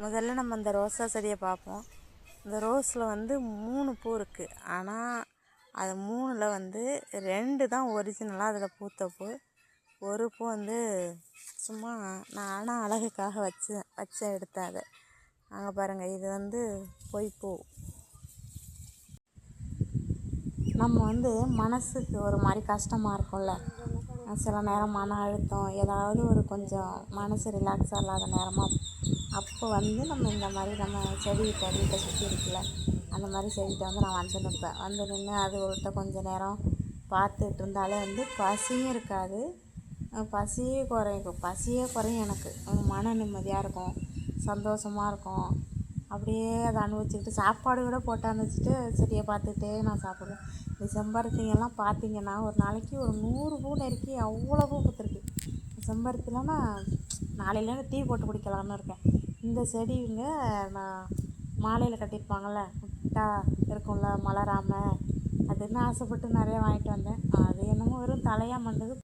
முதல்ல நம்ம இந்த ரோஸா செடியை பார்ப்போம். இந்த ரோஸில் வந்து 3 பூ இருக்குது. ஆனால் அது 3ல் வந்து 2 தான் ஒரிஜினலாக அதில் பூத்த பூ. ஒரு பூ வந்து சும்மா நானாக அழகுக்காக வச்சு எடுத்தேன். அதை அங்கே பாருங்கள், இது வந்து பொய்ப்பூ. நம்ம வந்து மனசுக்கு ஒரு மாதிரி கஷ்டமாக இருக்கும்ல, சில நேரம் மன அழுத்தம், ஏதாவது ஒரு கொஞ்சம் மனசு ரிலாக்ஸாக இல்லாத நேரமாக, அப்போ வந்து நம்ம இந்த மாதிரி நம்ம செடிகிட்ட வீட்டை சுற்றி இருக்குல்ல, அந்த மாதிரி செடிகிட்ட வந்து நான் வந்து நிற்பேன். வந்து நின்று அது ஒருத்த கொஞ்சம் நேரம் பார்த்துட்டு இருந்தாலே வந்து பசியும் இருக்காது, பசியே குறையும். எனக்கு மன நிம்மதியாக இருக்கும், சந்தோஷமாக இருக்கும். அப்படியே அதை அனுபவிச்சுக்கிட்டு சாப்பாடு கூட போட்டான்னு வச்சுட்டு செடியை பார்த்துக்கிட்டே நான் சாப்பிடுவேன். இந்த செம்பருத்திங்கெல்லாம் பார்த்திங்கன்னா ஒரு நாளைக்கு ஒரு 100 பூ நெருக்கி அவ்வளோ பூ பூத்துருக்கு. செம்பருத்திலன்னா நாளையிலேருந்து டீ போட்டு குடிக்கலாம்னு இருக்கேன். இந்த செடிங்க நான் மாலையில் கட்டியிருப்பாங்கள்ல, முட்டாக இருக்கும்ல மலராமல், அதுன்னு ஆசைப்பட்டு நிறையா வாங்கிட்டு வந்தேன். அது என்னமோ வெறும் தலையாக மண்டது.